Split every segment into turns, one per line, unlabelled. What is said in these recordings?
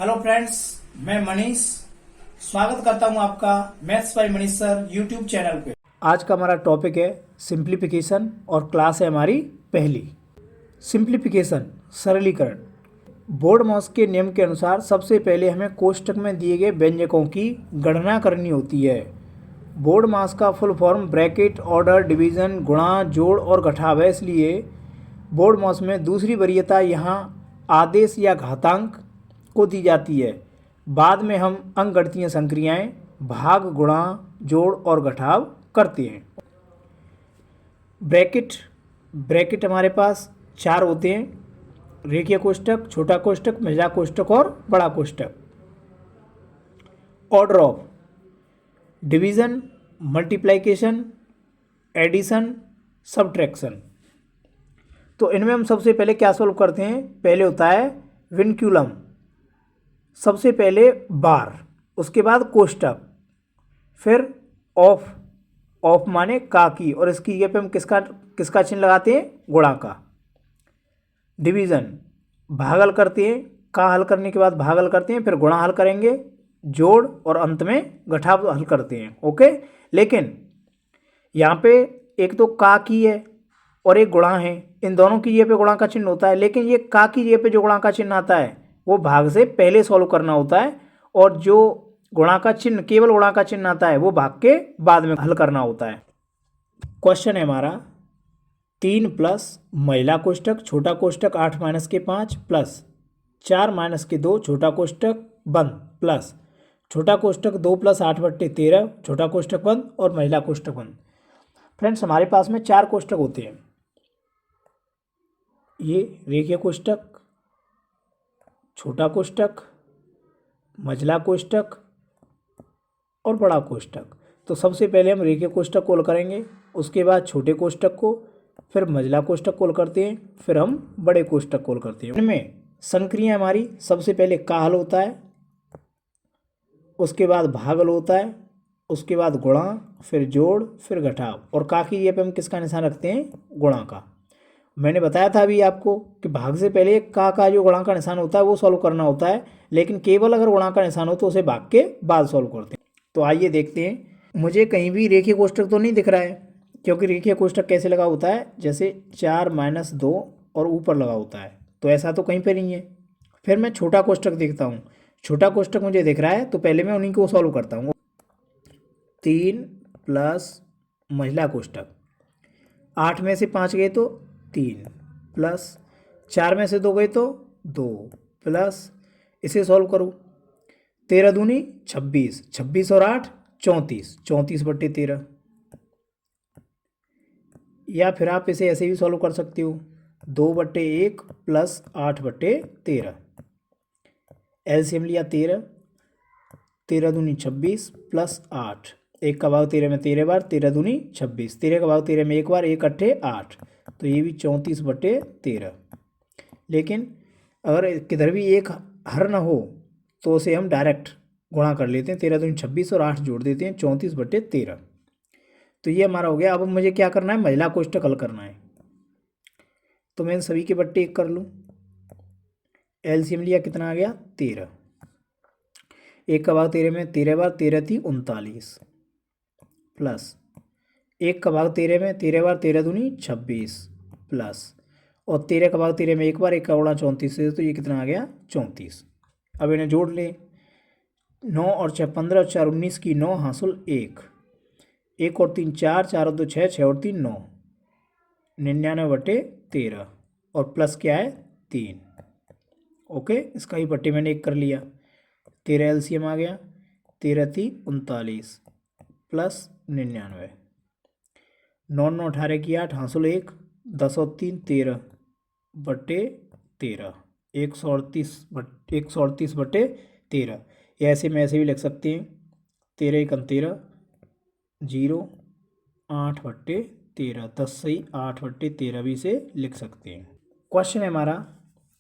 Hello friends, मैं मनीष स्वागत करता हूं आपका maths by Manish sir YouTube channel पे। आज का हमारा टॉपिक है सिंप्लीफिकेशन और क्लास है हमारी पहली। सिंप्लीफिकेशन सरलीकरण। बोर्ड मास के नियम के अनुसार सबसे पहले हमें कोष्टक में दिए गए व्यंजकों की गणना करनी होती है। बोर्ड मास का full form bracket, order, division, गुणा, जोड़ और घटाव है। इसलिए बोर्ड मास में दूसरी वरीयता यहाँ आदेश या घातांक को दी जाती है। बाद में हम अंकगणितीय संक्रियाएं भाग, गुणा, जोड़ और घटाव करते हैं। ब्रैकेट हमारे पास चार होते हैं: रेखीय कोष्टक, छोटा कोष्टक, महिला कोष्टक और बड़ा कोष्टक। Order of division, multiplication, addition, subtraction. तो इनमें हम सबसे पहले क्या सॉल्व करते हैं? पहले होता है विनक्यूलम, सबसे पहले बार, उसके बाद कोष्टक, फिर ऑफ माने का की, और इसकी जगह पे हम किसका चिन्ह लगाते हैं? गुणा का। डिवीज़न भागल करते हैं, का हल करने के बाद भागल करते हैं, फिर गुणा हल करेंगे, जोड़ और अंत में घटाव हल करते हैं। ओके, लेकिन यहाँ पे एक तो का की है और एक गुणा है, इन दोनों की जगह पे गुणा का चिन्ह होता है, लेकिन ये का की जगह पे जो गुणा का चिन्ह आता है वो भाग से पहले सॉल्व करना होता है, और जो गुणा का चिन्ह, केवल गुणा का चिन्ह आता है, वो भाग के बाद में हल करना होता है। क्वेश्चन है हमारा 3 प्लस महिला कोष्टक छोटा कोष्टक 8 माइनस के 5 प्लस 4 माइनस के 2 छोटा कोष्टक बंद प्लस छोटा कोष्टक 2 प्लस 8/13 छोटा कोष्टक बंद और महिला कोष्टक बंद। फ्रेंड्स, हमारे पास में 4 कोष्टक होते हैं। ये रेखीय कोष्टक, छोटा कोष्टक, मझला कोष्टक और बड़ा कोष्टक। तो सबसे पहले हम रेखीय कोष्टक को हल करेंगे, उसके बाद छोटे कोष्टक को, फिर मझला कोष्टक को हल करते हैं, फिर हम बड़े कोष्टक को हल करते हैं। इनमें संक्रिया हमारी सबसे पहले का हल होता है, उसके बाद भागल होता है, उसके बाद गुणा, फिर जोड़, फिर घटाव, और का की जगह पे हम किसका निशान रखते हैं? गुणा का। मैंने बताया था अभी आपको कि भाग से पहले का जो गुणा का निशान होता है वो सॉल्व करना होता है, लेकिन केवल अगर गुणा का निशान हो तो उसे भाग के बाद सॉल्व करते हैं। तो आइए देखते हैं। मुझे कहीं भी रेखीय कोष्टक तो नहीं दिख रहा है, क्योंकि रेखीय कोष्टक कैसे लगा होता है? जैसे 4 माइनस 2 और ऊपर लगा होता है, तो ऐसा तो कहीं पर नहीं है। फिर मैं छोटा कोष्टक देखता हूँ, छोटा कोष्टक मुझे दिख रहा है, तो पहले मैं उन्हीं को सॉल्व करता हूँ। 3 प्लस महिला कोष्टक, 8 में से 5 गए तो 3 प्लस 4 में से 2 गए तो 2 प्लस, इसे सॉल्व करो, 13 दूनी 26, 26 और 8 34, 34/13। या फिर आप इसे ऐसे भी सॉल्व कर सकते हो, 2/1 प्लस 8/13। एलसीएम लिया 13, 13 दूनी 26 प्लस 8, 1 का भाग 13 में 13 बार, 13 दूनी 26, 13 का भाग 13 में 1 बार, 1 अट्ठे 8, तो ये भी 34/13। लेकिन अगर किधर भी एक हर ना हो तो उसे हम डायरेक्ट गुणा कर लेते हैं, 13 दूनी 26 और 8 जोड़ देते हैं, 34/13। तो ये हमारा हो गया। अब मुझे क्या करना है? महिला कोष्टक हल करना है। तो मैं सभी के बट्टे 1 कर लूँ, एलसीएम लिया, कितना आ गया? 13, 1 का भाग 13 में 13 बार, 13 थी 39 प्लस 1 का भाग 13 में 13 बार, 13 दूनी 26 प्लस, और 13 का भाग 13 में 1 बार, 1 का गुणा 34 से, तो ये कितना आ गया? 34। अब इन्हें जोड़ ले, 9 और 6 15 और 4 19 की 9 हासिल 1, 1 और 3 4, 4 और 2 6, 6 और 3 9, 99/13 और प्लस क्या है? 3। ओके, इसका ही बट्टे मैंने 1 कर लिया, 13 एलसीएम आ गया, 13 थी 39 प्लस 99, 9 9 18 की 8 हासिल 1, 10 और 3 13/13, 138/13। ऐसे में ऐसे भी लिख सकते हैं, 13 1 13 0 8/13, 10 सही 8/13 भी से लिख सकते हैं। क्वेश्चन है हमारा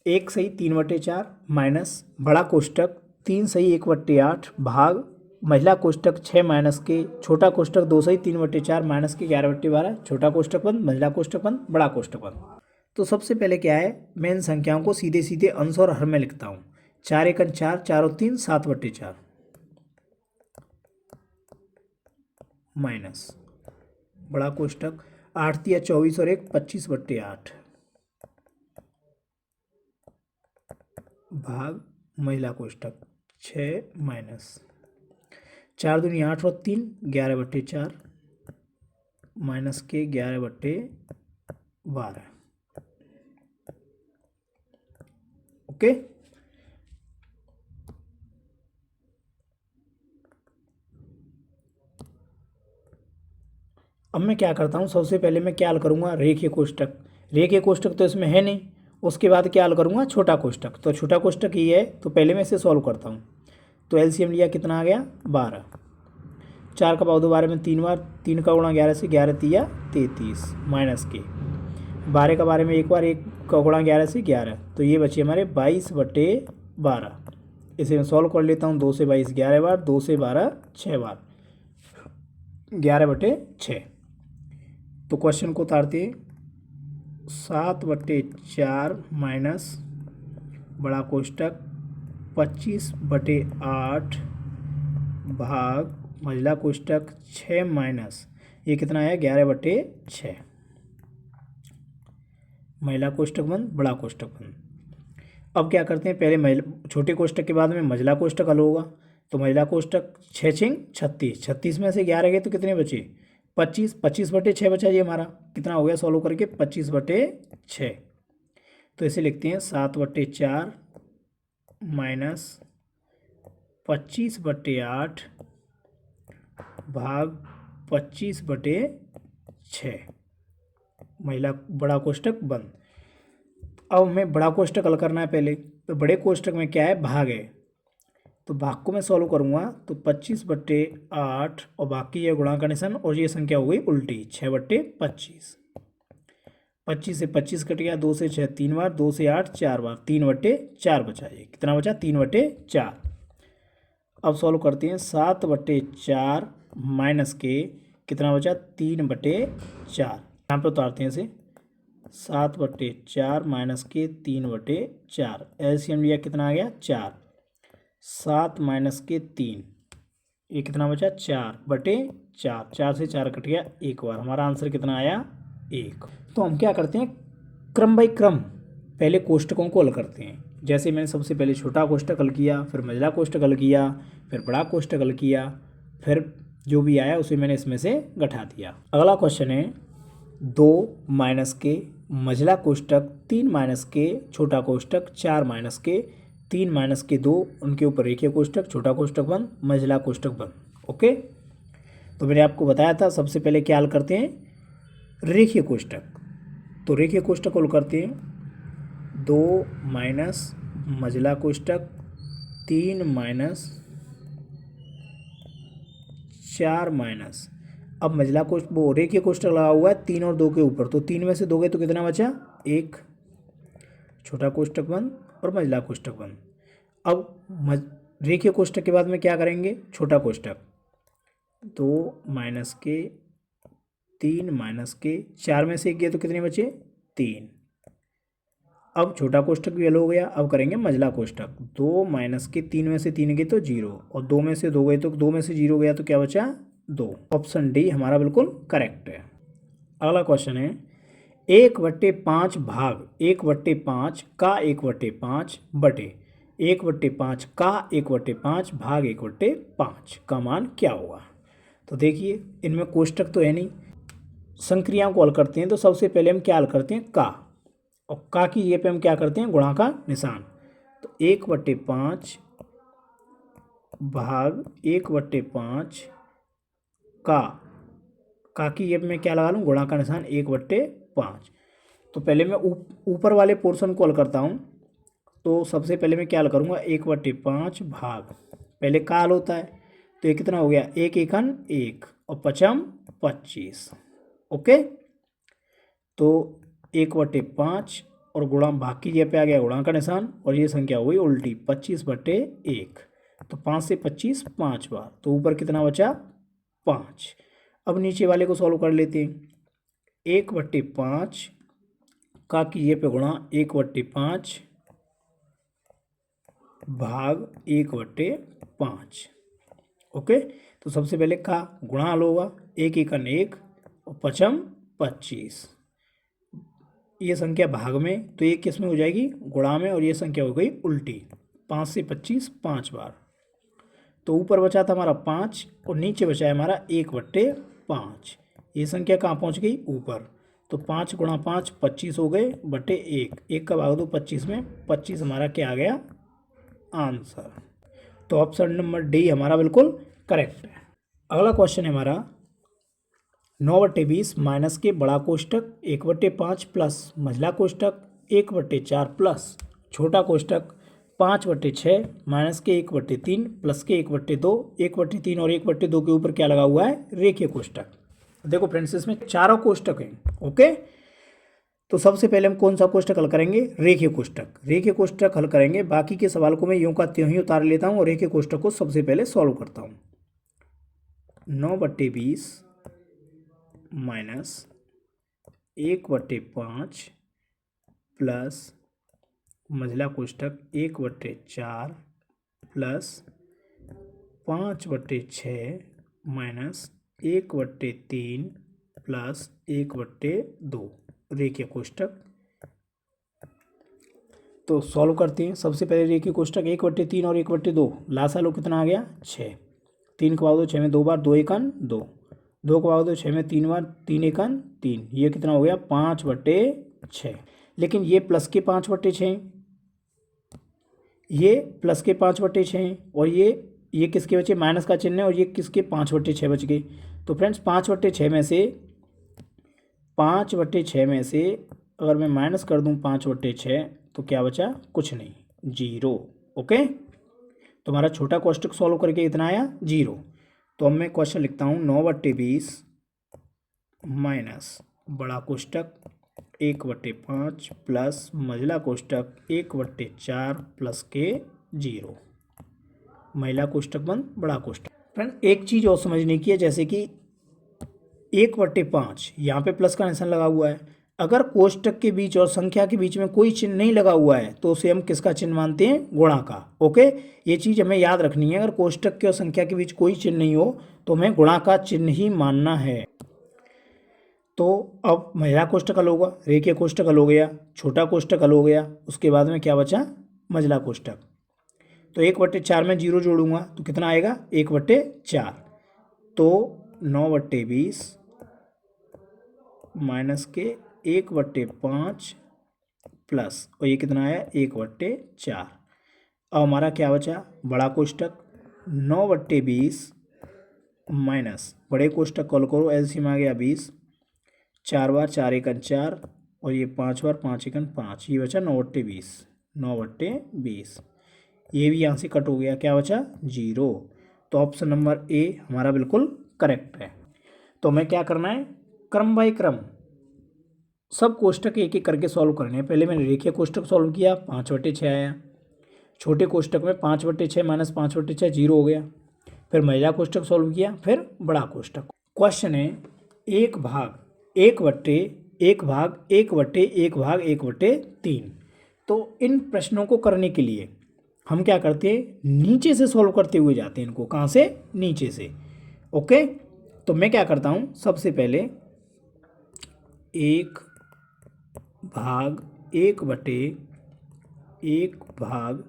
1 सही 3/4 माइनस बड़ा कोष्टक 3 सही 1/8 भाग महिला कोष्टक 6 माइनस के छोटा कोष्टक 2 सही 3/4 माइनस के 11/12 छोटा कोष्टक बंद, महिला कोष्टक बंद, बड़ा कोष्टक बंद। तो सबसे पहले क्या है, मैं इन संख्याओं को सीधे सीधे अंश और हर में लिखता हूँ। 4 एकन 4, 4 और 3 7/4 माइनस बड़ा कोष्टक 8 तिया 24 और 1 25/8 भाग महिला कोष्टक 6 माइनस 4 दूनी 8 और 3 11/4 माइनस के 11/12। ओके, अब मैं क्या करता हूँ, सबसे पहले मैं क्या हल करूँगा, रेखीय कोष्टक। रेखीय कोष्टक तो इसमें है नहीं, उसके बाद क्या हल करूँगा, छोटा कोष्टक। तो छोटा कोष्टक ये है, तो पहले मैं इसे सॉल्व करता हूँ। तो एलसीएम लिया, कितना आ गया 12। 4 का पाव 2 12 में 3 बार, 3 का गुणा 11 से 11 तिया 33 माइनस के 12 का 12 में 1 बार, 1 का गुणा 11 से 11, तो ये बचे हमारे 22/12। इसे मैं सॉल्व कर लेता हूँ। 2 से 22 11 बार, 2 से 12 6 बार, 11/6। तो क्वेश्चन को उतारते 7/4 माइनस बड़ा कोष्टक 25/8 भाग महिला कोष्टक 6 माइनस ये कितना है 11/6। महिला कोष्टक बंद, बड़ा कोष्टक बंद। अब क्या करते हैं, पहले महिला छोटे कोष्टक के बाद में महिला कोष्टक हल होगा। तो महिला कोष्टक 6 छिंग 36, 36 में से 11 गए तो कितने बचे 25, 25/6 बचा ये हमारा। कितना हो गया सॉल्व करके 25/6। तो इसे लिखते हैं 7/4 माइनस 25/8 भाग 25/6 महिला बड़ा कोष्टक बंद। अब हमें बड़ा कोष्टक हल करना है पहले। तो बड़े कोष्टक में क्या है, भाग है, तो भाग को मैं सॉल्व करूँगा। तो 25/8 और बाकी ये गुणा का निशान और ये संख्या हो गई उल्टी 6/25। 25 से 25 कट गया, 2 से 6 3 बार, 2 से 8 4 बार, 3/4 बचा। ये कितना बचा 3/4। अब सॉल्व करते हैं 7/4 माइनस के कितना बचा 3/4। यहाँ पे उतारते हैं इसे 7/4 माइनस के 3/4। एलसीएम लिया, कितना आ गया 4। 7 माइनस के 3 ये कितना बचा 4/4। 4 से 4 कट गया एक बार, हमारा आंसर कितना आया 1। तो हम क्या करते हैं, क्रम बाई क्रम पहले कोष्टकों को हल करते हैं। जैसे मैंने सबसे पहले छोटा कोष्टक हल किया, फिर महिला कोष्टक हल किया, फिर बड़ा कोष्टक हल किया, फिर जो भी आया उसे मैंने इसमें से घटा दिया। अगला क्वेश्चन है 2 माइनस के महिला कोष्टक 3 माइनस के छोटा कोष्टक 4 माइनस के 3 माइनस के 2 उनके ऊपर रेखीय कोष्टक, छोटा कोष्टक बंद, महिला कोष्टक बंद। ओके, तो मैंने आपको बताया था सबसे पहले क्या हल करते हैं, रेखीय कोष्टक। तो रेखीय कोष्टक हल करते हैं 2 माइनस महिला कोष्टक 3 माइनस 4 माइनस, अब महिला कोष्टक वो रेखीय कोष्टक लगा हुआ है 3 और 2 के ऊपर, तो 3 में से 2 गए तो कितना बचा 1, छोटा कोष्टक बंद और महिला कोष्टक बंद। अब रेखीय कोष्टक के बाद में क्या करेंगे, छोटा कोष्टक 2 माइनस के 3 माइनस के 4 में से 1 गए तो कितने बचे 3। अब छोटा कोष्टक भी हल हो गया। अब करेंगे महिला कोष्टक 2 माइनस के 3 में से 3 गए तो 0 और 2 में से 2 गए तो 2 में से 0 गया तो क्या बचा 2। ऑप्शन डी हमारा बिल्कुल करेक्ट है। अगला क्वेश्चन है 1/5 भाग 1/5 का 1/5 बटे 1/5 का 1/5 भाग 1/5 का मान क्या होगा। तो देखिए इनमें कोष्टक तो है नहीं, संक्रियाओं को हल करते हैं। तो सबसे पहले हम क्या हल करते हैं, का, और का की ये पे हम क्या करते हैं गुणा का निशान। तो 1/5 भाग 1/5 का की ये पे मैं क्या लगा लूँ गुणा का निशान 1/5। तो पहले मैं ऊपर वाले पोर्शन को हल करता हूँ। तो सबसे पहले मैं क्या हल करूँगा 1/5 भाग, पहले का हल होता है तो ये कितना हो गया 1 एकन 1 और 5 25। ओके, तो 1/5 और गुणा भाग की जगह पे आ गया गुणा का निशान और ये संख्या हो गई उल्टी 25/1। तो 5 से 25 5 बार, तो ऊपर कितना बचा 5। अब नीचे वाले को सॉल्व कर लेते हैं। 1/5 का की जगह पे गुणा 1/5 भाग 1/5। ओके, तो सबसे पहले का गुणा हल होगा, 1 एकन 1 और 5 25। ये संख्या भाग में, तो ये किस में हो जाएगी, गुणा में, और ये संख्या हो गई उल्टी। 5 से 25 5 बार, तो ऊपर बचा था हमारा 5 और नीचे बचा है हमारा 1/5। ये संख्या कहाँ पहुँच गई, ऊपर। तो 5 गुणा 5 25 हो गए बटे 1, 1 का भाग दो 25 में, 25 हमारा क्या आ गया, आंसर। तो ऑप्शन नंबर डी हमारा बिल्कुल करेक्ट है। अगला क्वेश्चन है हमारा 9/20 माइनस के बड़ा कोष्टक 1/5 प्लस मझला कोष्टक 1/4 प्लस छोटा कोष्टक 5/6 माइनस के 1/3 प्लस के 1/2, 1/3 और 1/2 के ऊपर क्या लगा हुआ है, रेखीय कोष्टक। देखो फ्रेंड्स, इसमें चारों कोष्टक हैं। ओके, तो सबसे पहले हम कौन सा कोष्टक हल करेंगे, रेखीय कोष्टक। रेखीय कोष्टक हल करेंगे, बाकी के सवाल को मैं यूं का त्यों ही उतार लेता हूं और रेखीय कोष्टक को सबसे पहले सॉल्व करता हूं। 9/20 माइनस 1/5 प्लस मझला कोष्टक 1/4 प्लस 5/6 माइनस 1/3 प्लस 1/2 रेखीय कोष्टक। तो सॉल्व करते हैं। सबसे पहले रेखीय कोष्टक 1/3 और 1/2, लासा लो कितना आ गया, 6। 3 को भाग दो 6 में 2 बार, 2 एकन 2, 2 को भाग दो 6 में 3 बार, 3 एकन 3, ये कितना हो गया 5/6। लेकिन ये प्लस के 5/6, ये प्लस के 5/6 और ये किसके बचे, माइनस का चिन्ह है, और ये किसके 5/6 बच गए। तो फ्रेंड्स 5/6 में से अगर मैं माइनस कर दूं 5/6 तो क्या बचा, कुछ नहीं, 0। ओके, तो हमारा छोटा कोष्टक सॉल्व करके इतना आया 0। तो अब मैं क्वेश्चन लिखता हूँ 9/20 माइनस बड़ा कोष्टक 1/5 प्लस मझला कोष्टक 1/4 प्लस के 0, महिला कोष्टक बंद बड़ा कोष्टक। फ्रेंड एक चीज़ और समझने की है, जैसे कि 1/5 यहाँ पे प्लस का निशान लगा हुआ है, अगर कोष्टक के बीच और संख्या के बीच में कोई चिन्ह नहीं लगा हुआ है तो उसे हम किसका चिन्ह मानते हैं, गुणा का। ओके, ये चीज़ हमें याद रखनी है, अगर कोष्टक के और संख्या के बीच कोई चिन्ह नहीं हो तो हमें गुणा का चिन्ह ही मानना है। तो अब महिला कोष्टक हल होगा, रेखीय कोष्टक हल हो गया, छोटा कोष्टक हल हो गया, उसके बाद में क्या बचा, मझला कोष्टक। तो 1/4 में 0 जोड़ूंगा तो कितना आएगा, 1/4। तो 9/20 माइनस के 1/5 प्लस, और ये कितना आया 1/4। अब हमारा क्या बचा, बड़ा कोष्टक 9/20 माइनस बड़े कोष्टक कॉल करो, एलसीएम आ गया 20, 4 बार 4 एकन 4 और ये 5 बार 5 एकन 5, ये बचा 9/20। 9/20 ये भी यहाँ से कट हो गया, क्या बचा 0। तो ऑप्शन नंबर ए हमारा बिल्कुल करेक्ट है। तो हमें क्या करना है, क्रम बाय क्रम सब कोष्टक एक एक करके सॉल्व करने हैं। पहले मैंने रेखीय कोष्टक सॉल्व किया, 5/6 आया। छोटे कोष्टक में 5/6 माइनस 5/6 0 हो गया। फिर महिला कोष्टक सॉल्व किया, फिर बड़ा कोष्टक। क्वेश्चन है 1/1/1/1/1/3। तो इन प्रश्नों को करने के लिए हम क्या करते हैं, नीचे से सॉल्व करते हुए जाते हैं इनको, कहाँ से, नीचे से। ओके, तो मैं क्या करता हूँ, सबसे पहले 1/1/1/,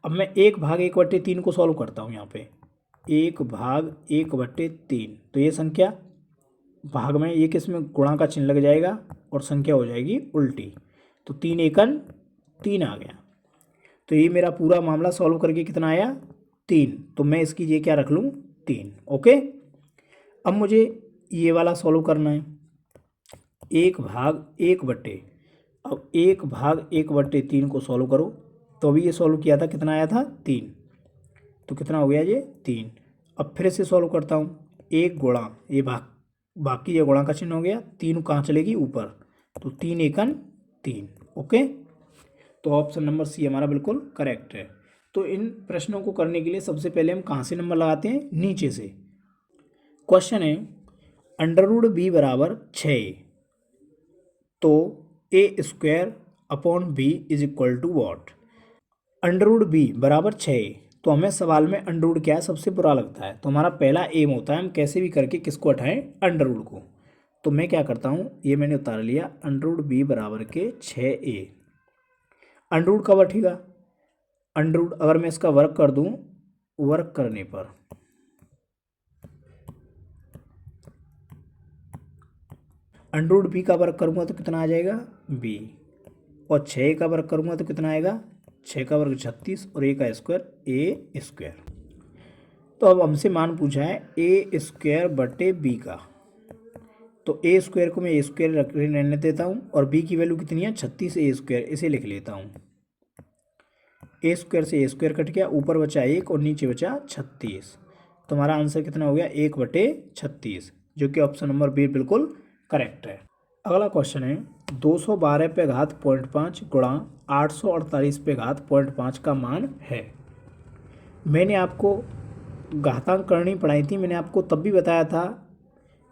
अब मैं 1/1/3 को सॉल्व करता हूँ। यहाँ पे 1/1/3, तो ये संख्या भाग में, ये किस में गुणा का चिन्ह लग जाएगा और संख्या हो जाएगी उल्टी। तो 3 एकन 3 आ गया। तो ये मेरा पूरा मामला सॉल्व करके कितना आया, 3। तो मैं इसकी ये क्या रख लूँ, 3। ओके, अब मुझे ये वाला सॉल्व करना है, 1/1/, अब 1/1/3 को सॉल्व करो। तो अभी ये सॉल्व किया था, कितना आया था 3, तो कितना हो गया ये 3। अब फिर से सॉल्व करता हूँ, 1 गुणा ये बाकी ये गुणा का चिन्ह हो गया, 3 कहाँ चलेगी ऊपर, तो 3 एकन 3। ओके, तो ऑप्शन नंबर सी हमारा बिल्कुल करेक्ट है। तो इन प्रश्नों को करने के लिए सबसे पहले हम कहाँ से नंबर लगाते हैं, नीचे से। क्वेश्चन है √b = 6, तो a² upon b is equal to what. Under root b बराबर 6a। तो हमें सवाल में अंडर रूट क्या है सबसे बुरा लगता है, तो हमारा पहला एम होता है हम कैसे भी करके किसको हटाएं, अंडर रूट को। तो मैं क्या करता हूँ, ये मैंने उतार लिया, अंडर रूट b बराबर के 6a। अंडर रूट कब हटेगा, अंडर रूट अगर मैं इसका वर्क कर दूं, वर्क करने पर अंडर रूट बी का वर्क करूंगा तो कितना आ जाएगा b, और 6 का वर्क करूंगा तो कितना आएगा, 6 का वर्ग 36 और a का स्क्वायर ए स्क्वायर। तो अब हमसे मान पूछा है ए स्क्वायर बटे बी का, तो ए स्क्वायर को मैं ए स्क्वायर रहने देता हूँ और बी की वैल्यू कितनी है 36 ए स्क्वायर, इसे लिख लेता हूँ। ए स्क्वायर से ए स्क्वायर कट गया, ऊपर बचा 1 और नीचे बचा 36। तो हमारा आंसर कितना हो गया 1/36, जो कि ऑप्शन नंबर बी बिल्कुल करेक्ट है। अगला क्वेश्चन है 212 पे घात 0.5 गुणा 848 पे घात 0.5 का मान है। मैंने आपको घातांक करनी पढ़ाई थी, मैंने आपको तब भी बताया था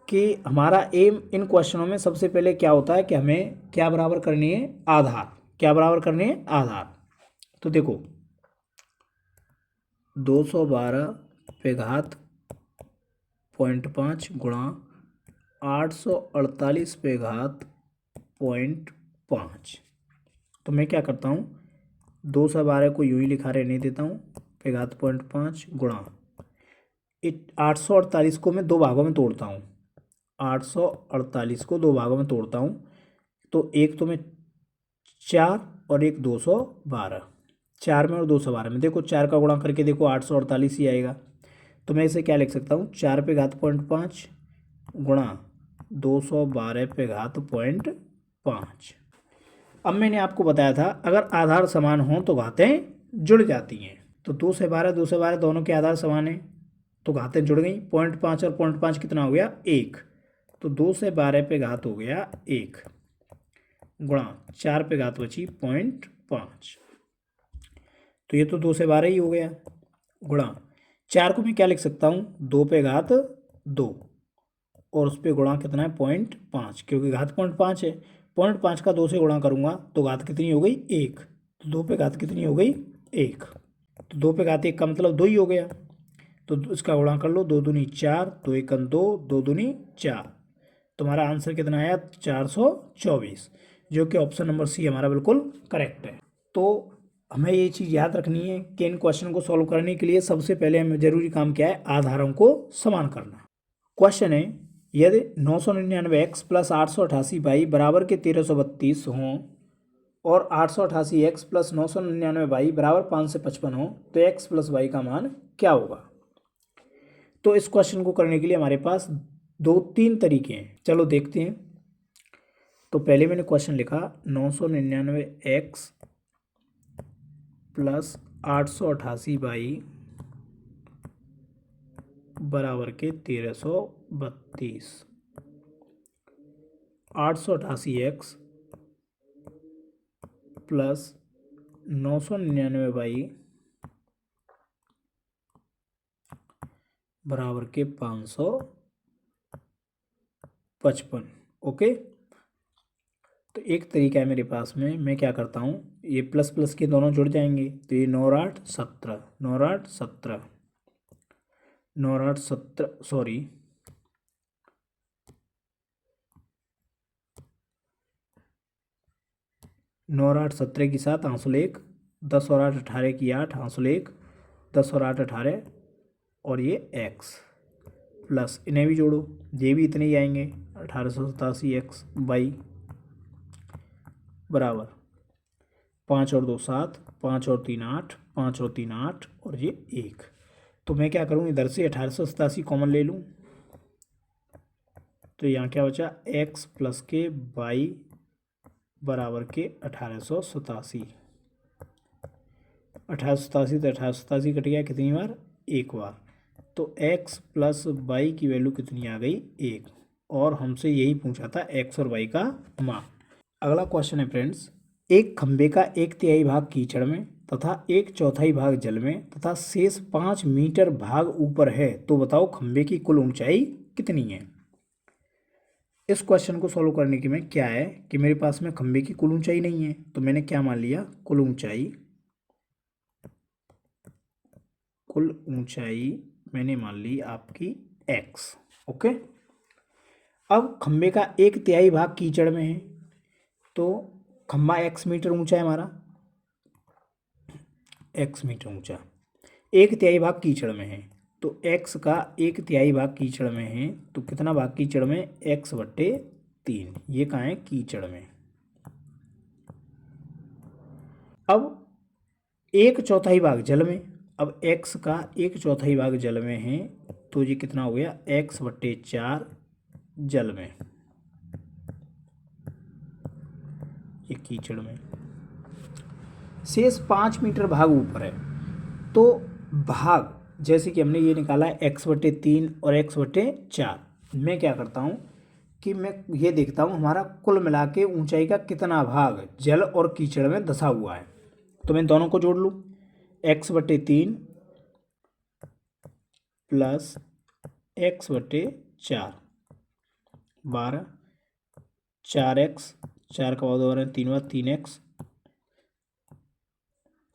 कि हमारा एम इन क्वेश्चनों में सबसे पहले क्या होता है कि हमें क्या बराबर करनी है, आधार। क्या बराबर करनी है, आधार। तो देखो 212 पे घात 0.5 गुणा 848 पे घात 0.5। तो मैं क्या करता हूँ, 212 को यूं ही लिखा रहने देता हूँ, पे घात 0.5 गुणा 848 को मैं दो भागों में तोड़ता हूँ, 848 को दो भागों में तोड़ता हूँ, तो एक तो मैं 4 और एक 212, 4 में और 212 में, देखो 4 का गुणा करके देखो 848 ही आएगा। तो मैं इसे क्या लिख सकता हूँ, 4 पे घात 0.5 गुणा 212 पे घात 0.5। अब मैंने आपको बताया था अगर आधार समान हो तो घातें जुड़ जाती हैं। तो 2 से 12 दोनों के आधार समान हैं तो घातें जुड़ गई। 0.5 और 0.5 कितना हो गया, 1। तो 2 से 12 पे घात हो गया 1 गुणा 4 पे घात बची 0.5। तो ये तो 2 से 12 ही हो गया, गुणा 4 को मैं क्या लिख सकता हूँ, 2 पे घात 2 और उस पर गुणा कितना है 0.5, क्योंकि घात 0.5 है। 0.5 का 2 से गुणा करूंगा तो घात कितनी हो गई 1, तो 2 पे घात कितनी हो गई 1। तो 2 पे घात 1 का मतलब 2 ही हो गया, तो इसका गुणा कर लो, 2 दूनी 4, 2 एकम 2, 2 दूनी 4। तुम्हारा आंसर कितना आया 424, जो कि ऑप्शन नंबर सी हमारा बिल्कुल करेक्ट है। तो हमें ये चीज़ याद रखनी है कि इन क्वेश्चन को सॉल्व करने के लिए सबसे पहले हमें जरूरी काम क्या है, आधारों को समान करना। क्वेश्चन है यदि 999x प्लस 888y बराबर के 1332 हों और 888x प्लस 999y बराबर 555 हो तो x प्लस वाई का मान क्या होगा। तो इस क्वेश्चन को करने के लिए हमारे पास 2-3 तरीके हैं, चलो देखते हैं। तो पहले मैंने क्वेश्चन लिखा 999x प्लस 888y बराबर के 1332, 888x प्लस 999y बराबर के 555। ओके, तो एक तरीका है मेरे पास में, मैं क्या करता हूँ, ये प्लस प्लस के दोनों जुड़ जाएंगे, तो ये 9 और 8 17, 9 और 8 17, 9 और 8 17, सॉरी 9 और 8 17 की 7 आंसुल 1, 10 और 8 18 की 8 आंसुल 1, 10 और 8 18 और ये x प्लस इन्हें भी जोड़ो, ये भी इतने ही आएंगे 1887x बाई बराबर 5 और 2 7, 5 और 3 8, 5 और 3 8 और ये 1। तो मैं क्या करूँ, इधर से 1887 कॉमन ले लूँ, तो यहाँ क्या बचा x प्लस के बाई बराबर के 1887, 1887 तो 1887 कट गया कितनी बार, एक बार। तो x प्लस वाई की वैल्यू कितनी आ गई 1, और हमसे यही पूछा था x और y का मान। अगला क्वेश्चन है फ्रेंड्स, एक खंबे का 1/3 भाग कीचड़ में तथा 1/4 भाग जल में तथा शेष 5 मीटर भाग ऊपर है, तो बताओ खंबे की कुल ऊंचाई कितनी है। इस क्वेश्चन को सॉल्व करने की में क्या है कि मेरे पास में खंबे की कुल ऊंचाई नहीं है, तो मैंने क्या मान लिया, कुल ऊंचाई कुल ऊंचाई मैंने मान ली आपकी x। ओके, अब खंबे का 1/3 भाग कीचड़ में है, तो खंबा x मीटर ऊंचा है हमारा, x मीटर ऊंचा, 1/3 भाग कीचड़ में है, तो x का 1/3 भाग कीचड़ में है, तो कितना भाग कीचड़ में, x/3। ये कहाँ है, कीचड़ में। अब 1/4 भाग जल में, अब x का 1/4 भाग जल में है, तो ये कितना हो गया, x/4 जल में, ये कीचड़ में। शेष 5 मीटर भाग ऊपर है, तो भाग जैसे कि हमने ये निकाला है x/3 और x/4, मैं क्या करता हूँ कि मैं ये देखता हूँ हमारा कुल मिला के ऊंचाई का कितना भाग जल और कीचड़ में धंसा हुआ है। तो मैं दोनों को जोड़ लूँ, x/3 प्लस x/4, 12, 4x, 4 का 3 बार 3x,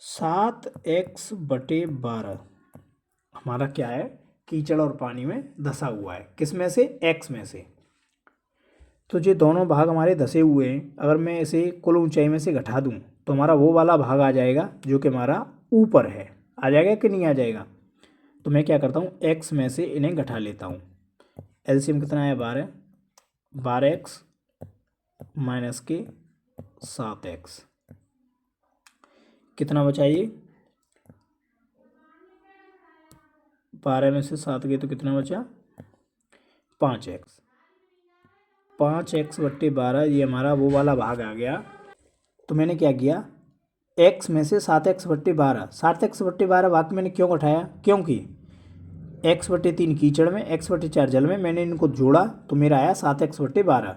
7x/12 हमारा क्या है, कीचड़ और पानी में धंसा हुआ है। किस में से, x में से। तो ये दोनों भाग हमारे धंसे हुए हैं, अगर मैं इसे कुल ऊंचाई में से घटा दूं तो हमारा वो वाला भाग आ जाएगा जो कि हमारा ऊपर है। आ जाएगा कि नहीं आ जाएगा। तो मैं क्या करता हूँ, x में से इन्हें घटा लेता हूँ। एलसीएम कितना है, 12, 12x माइनस के 7x, कितना बचा ये, 12 में से 7 गए तो कितना बचा, 5x। 5x/12 ये हमारा वो वाला भाग आ गया। तो मैंने क्या किया, x में से 7x/12, 7x/12 भाग मैंने क्यों घटाया, क्योंकि x/3 कीचड़ में, x/4 जल में, मैंने इनको जोड़ा तो मेरा आया 7x/12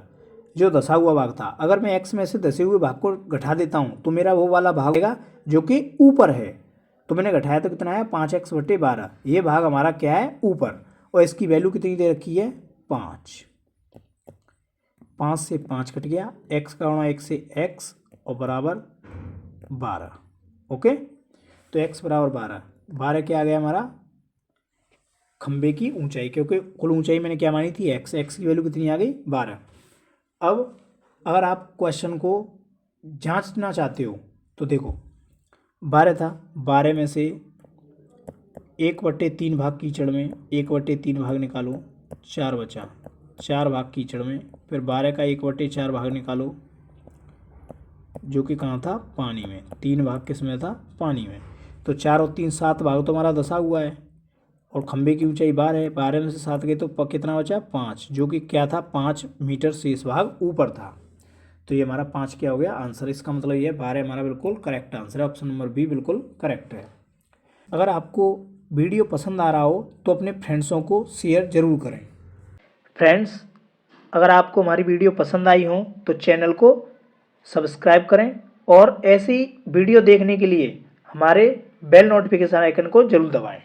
जो धंसा हुआ भाग था। अगर मैं x में से धंसे हुए भाग को घटा देता हूँ तो मेरा वो वाला भाग आएगा जो कि ऊपर है। तो मैंने घटाया तो कितना आया, 5x/12। ये भाग हमारा क्या है, ऊपर, और इसकी वैल्यू कितनी दे रखी है, 5। 5 से 5 कट गया, x का गुणा 1 से x और बराबर 12। ओके, तो x बराबर 12, 12 क्या आ गया हमारा, खंबे की ऊंचाई, क्योंकि कुल ऊंचाई मैंने क्या मानी थी, x की वैल्यू कितनी आ गई, 12। अब अगर आप क्वेश्चन को जांचना चाहते हो तो देखो, 12 था, 12 में से 1/3 भाग कीचड़ में, 1/3 भाग निकालो, 4 बचा, 4 भाग कीचड़ में, फिर 12 का 1/4 भाग निकालो जो कि कहाँ था, पानी में, 3 भाग किस में था, पानी में। तो 4 और 3 7 भाग तो हमारा धंसा हुआ है, और खंबे की ऊंचाई 12 है, 12 में से 7 गए तो कितना बचा, 5, जो कि क्या था, 5 मीटर शेष भाग ऊपर था। तो ये हमारा 5 क्या हो गया, आंसर। इसका मतलब ये 12 हमारा बिल्कुल करेक्ट आंसर है, ऑप्शन नंबर बी बिल्कुल करेक्ट है। अगर आपको वीडियो पसंद आ रहा हो तो अपने फ्रेंड्सों को शेयर ज़रूर करें। फ्रेंड्स, अगर आपको हमारी वीडियो पसंद आई हो तो चैनल को सब्सक्राइब करें, और ऐसी वीडियो देखने के लिए हमारे बेल नोटिफिकेशन आइकन को जरूर दबाएं।